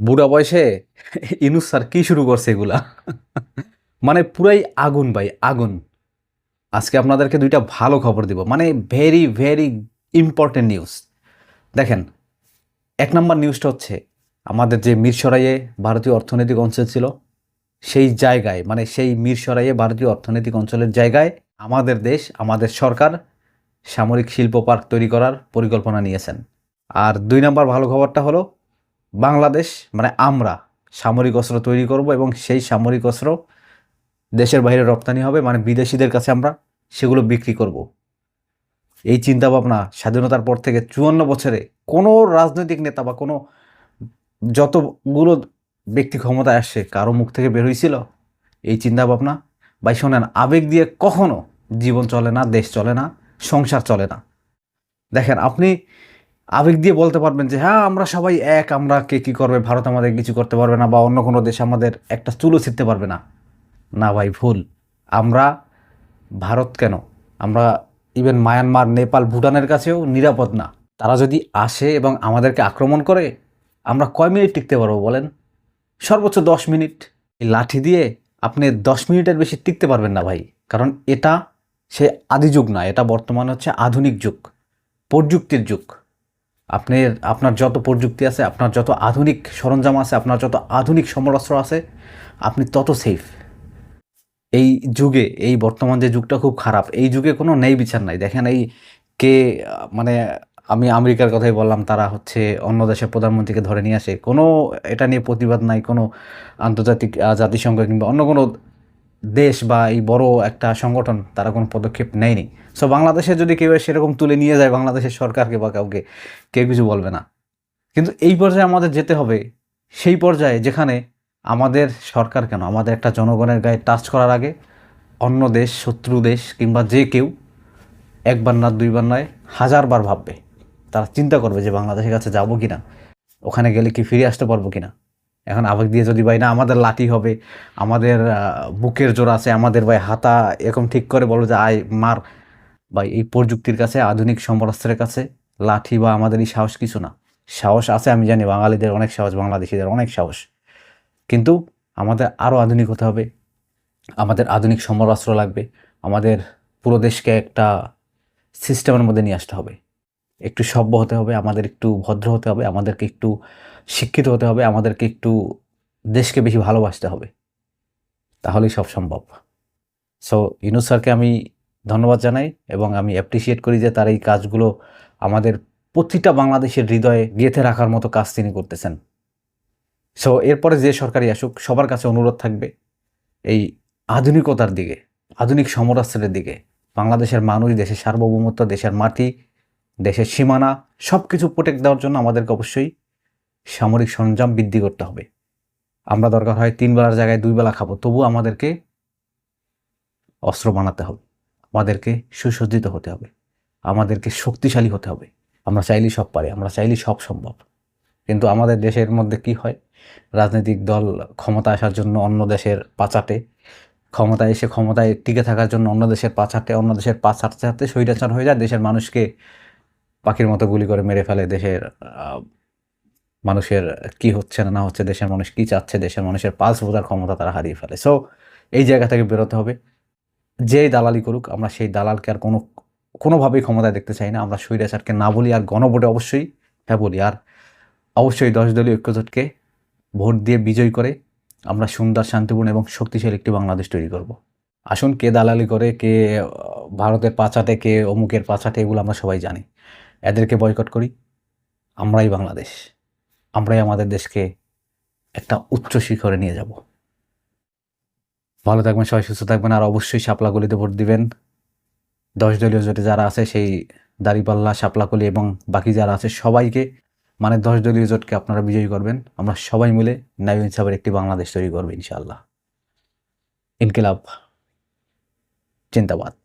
বুড়া বয়সে ইনুস স্যার কি শুরু করছে এগুলা? মানে পুরাই আগুন ভাই, আগুন। আজকে আপনাদেরকে দুইটা ভালো খবর দিব, মানে ভেরি ভেরি ইম্পর্টেন্ট নিউজ। দেখেন, এক নম্বর নিউজটা হচ্ছে আমাদের যে মিরসরাইয়ে ভারতীয় অর্থনৈতিক অঞ্চল ছিল, সেই জায়গায়, মানে সেই মিরসরাইয়ে ভারতীয় অর্থনৈতিক অঞ্চলের জায়গায় আমাদের দেশ, আমাদের সরকার সামরিক শিল্প পার্ক তৈরি করার পরিকল্পনা নিয়েছেন। আর দুই নম্বর ভালো খবরটা হলো বাংলাদেশ, মানে আমরা সামরিক অস্ত্র তৈরি করব এবং সেই সামরিক অস্ত্র দেশের বাইরে রপ্তানি হবে, মানে বিদেশিদের কাছে আমরা সেগুলো বিক্রি করব। এই চিন্তাভাবনা স্বাধীনতার পর থেকে 54 বছরে কোনো রাজনৈতিক নেতা বা কোনো যতগুলো ব্যক্তি ক্ষমতায় আসছে কারো মুখ থেকে বের হয়েছিল এই চিন্তাভাবনা? ভাই শোনেন, আবেগ দিয়ে কখনো জীবন চলে না, দেশ চলে না, সংসার চলে না। দেখেন, আপনি আবেগ দিয়ে বলতে পারবেন যে হ্যাঁ আমরা সবাই এক, আমরা কে কী করবে, ভারত আমাদের কিছু করতে পারবে না, বা অন্য কোনো দেশ আমাদের একটা চুলও ছিঁড়তে পারবে না। না ভাই, ভুল। আমরা ভারত কেন, আমরা ইভেন মায়ানমার, নেপাল, ভুটানের কাছেও নিরাপদ না। তারা যদি আসে এবং আমাদেরকে আক্রমণ করে, আমরা কয় মিনিট টিকতে পারবো বলেন? সর্বোচ্চ 10 মিনিট। এই লাঠি দিয়ে আপনি 10 মিনিটের বেশি টিকতে পারবেন না ভাই। কারণ এটা সে আদি যুগ না, এটা বর্তমানে হচ্ছে আধুনিক যুগ, প্রযুক্তির যুগ। আপনার যত প্রযুক্তি আছে, আপনার যত আধুনিক সরঞ্জাম আছে, আপনার যত আধুনিক সমরাস্ত্র আছে, আপনি তত সেফ। এই যুগে, এই বর্তমান যে যুগটা খুব খারাপ, এই যুগে কোনো ন্যায় বিচার নাই। দেখেন এই কে মানে আমি আমেরিকার কথাই বললাম, তারা হচ্ছে অন্য দেশের প্রধানমন্ত্রীকে ধরে নিয়ে আসে, কোনো এটা নিয়ে প্রতিবাদ নাই, কোনো আন্তর্জাতিক জাতিসংঘ কিংবা অন্য কোনো দেশ বা এই বড় একটা সংগঠন তারা কোনো পদক্ষেপ নেয়নি। সো বাংলাদেশে যদি কেউ সেরকম তুলে নিয়ে যায় বাংলাদেশের সরকারকে বা কাউকে, কেউ কিছু বলবে না। কিন্তু এই পর্যায়ে আমাদের যেতে হবে, সেই পর্যায়ে যেখানে আমাদের সরকার কেন, আমাদের একটা জনগণের গায়ে টাচ করার আগে অন্য দেশ, শত্রু দেশ কিংবা যে কেউ একবার না, দুইবার নয়, হাজারবার ভাববে। তারা চিন্তা করবে যে বাংলাদেশের কাছে যাবো কি না, ওখানে গেলে কি ফিরে আসতে পারবো কি না। এখন আবেগ দিয়ে যদি ভাই না আমাদের লাঠি হবে, আমাদের বুকের জোর আছে, আমাদের ভাই হাতা এরকম ঠিক করে বলো যে আয় মার, ভাই এই প্রযুক্তির কাছে, আধুনিক সমরাস্ত্রের কাছে লাঠি বা আমাদের এই সাহস কিছু না। সাহস আছে, আমি জানি বাঙালিদের অনেক সাহস, বাংলাদেশিদের অনেক সাহস, কিন্তু আমাদের আরও আধুনিক হতে হবে, আমাদের আধুনিক সমরাস্ত্র লাগবে, আমাদের পুরো দেশকে একটা সিস্টেমের মধ্যে নিয়ে আসতে হবে, একটু সভ্য হতে হবে, আমাদের একটু ভদ্র হতে হবে, আমাদেরকে একটু শিক্ষিত হতে হবে, আমাদেরকে একটু দেশকে বেশি ভালোবাসতে হবে, তাহলেই সব সম্ভব। সো ইউনূস স্যারকে আমি ধন্যবাদ জানাই এবং আমি অ্যাপ্রিসিয়েট করি যে তার এই কাজগুলো আমাদের প্রতিটা বাংলাদেশের হৃদয়ে গেঁথে রাখার মতো কাজ তিনি করতেছেন। সো এরপরে যে সরকারই আসুক, সবার কাছে অনুরোধ থাকবে এই আধুনিকতার দিকে, আধুনিক সমরাস্ত্রের দিকে। বাংলাদেশের মানুষ, দেশের সার্বভৌমত্ব, দেশের মাটি, দেশের সীমানা সব কিছু প্রোটেক্ট দেওয়ার জন্য আমাদেরকে অবশ্যই সামরিক সরঞ্জাম বৃদ্ধি করতে হবে। আমরা দরকার হয় 3 বেলার জায়গায় 2 বেলা খাবো, তবু আমাদেরকে অস্ত্র বানাতে হবে, আমাদেরকে সুসজ্জিত হতে হবে, আমাদেরকে শক্তিশালী হতে হবে। আমরা চাইলেই সব পারি, আমরা চাইলেই সব সম্ভব। কিন্তু আমাদের দেশের মধ্যে কি হয়, রাজনৈতিক দল ক্ষমতা আসার জন্য অন্য দেশের পাচাটে, ক্ষমতায় এসে ক্ষমতায় টিকে থাকার জন্য অন্য দেশের পাচাটে, অন্য দেশের পা ছাড়তে ছাড়তে স্বৈরাচার হয়ে যায়, দেশের মানুষকে পাখির মতো গুলি করে মেরে ফেলে। দেশের মানুষের কি হচ্ছে না হচ্ছে, দেশের মানুষ কী চাচ্ছে, দেশের মানুষের পালস বোঝার ক্ষমতা তারা হারিয়ে ফেলে। সো এই জায়গা থেকে বেরোতে হবে। যেই দালালি করুক, আমরা সেই দালালকে আর কোনোভাবেই ক্ষমতায় দেখতে চাই না। আমরা স্বৈরাচারকে না বলি, আর গণভোটে অবশ্যই হ্যাঁ বলি। আর অবশ্যই 10 দলীয় ঐক্যজোটকে ভোট দিয়ে বিজয় করে আমরা সুন্দর, শান্তিপূর্ণ এবং শক্তিশালী একটি বাংলাদেশ তৈরি করব। আসুন, কে দালালি করে, কে ভারতের পাচাটে, কে অমুকের পাচাটে, এগুলো আমরা সবাই জানি। এদেরকে বয়কট করি, আমরাই বাংলাদেশ, আমরাই আমাদের দেশকে একটা উচ্চ শিখরে নিয়ে যাব। ভালো থাকবেন, সবাই সুস্থ থাকবেন, আর অবশ্যই শাপলাকলিতে ভোট দিবেন। 10 দলীয় জোটে যারা আছে, সেই দাঁড়িপাল্লা, শাপলাকলি এবং বাকি যারা আছে সবাইকে, মানে 10 দলীয় জোটকে আপনারা বিজয়ী করবেন। আমরা সবাই মিলে ন্যায় ইনসাফের একটি বাংলাদেশ তৈরি করবো ইনশাআল্লাহ। ইনকিলাব জিন্দাবাদ।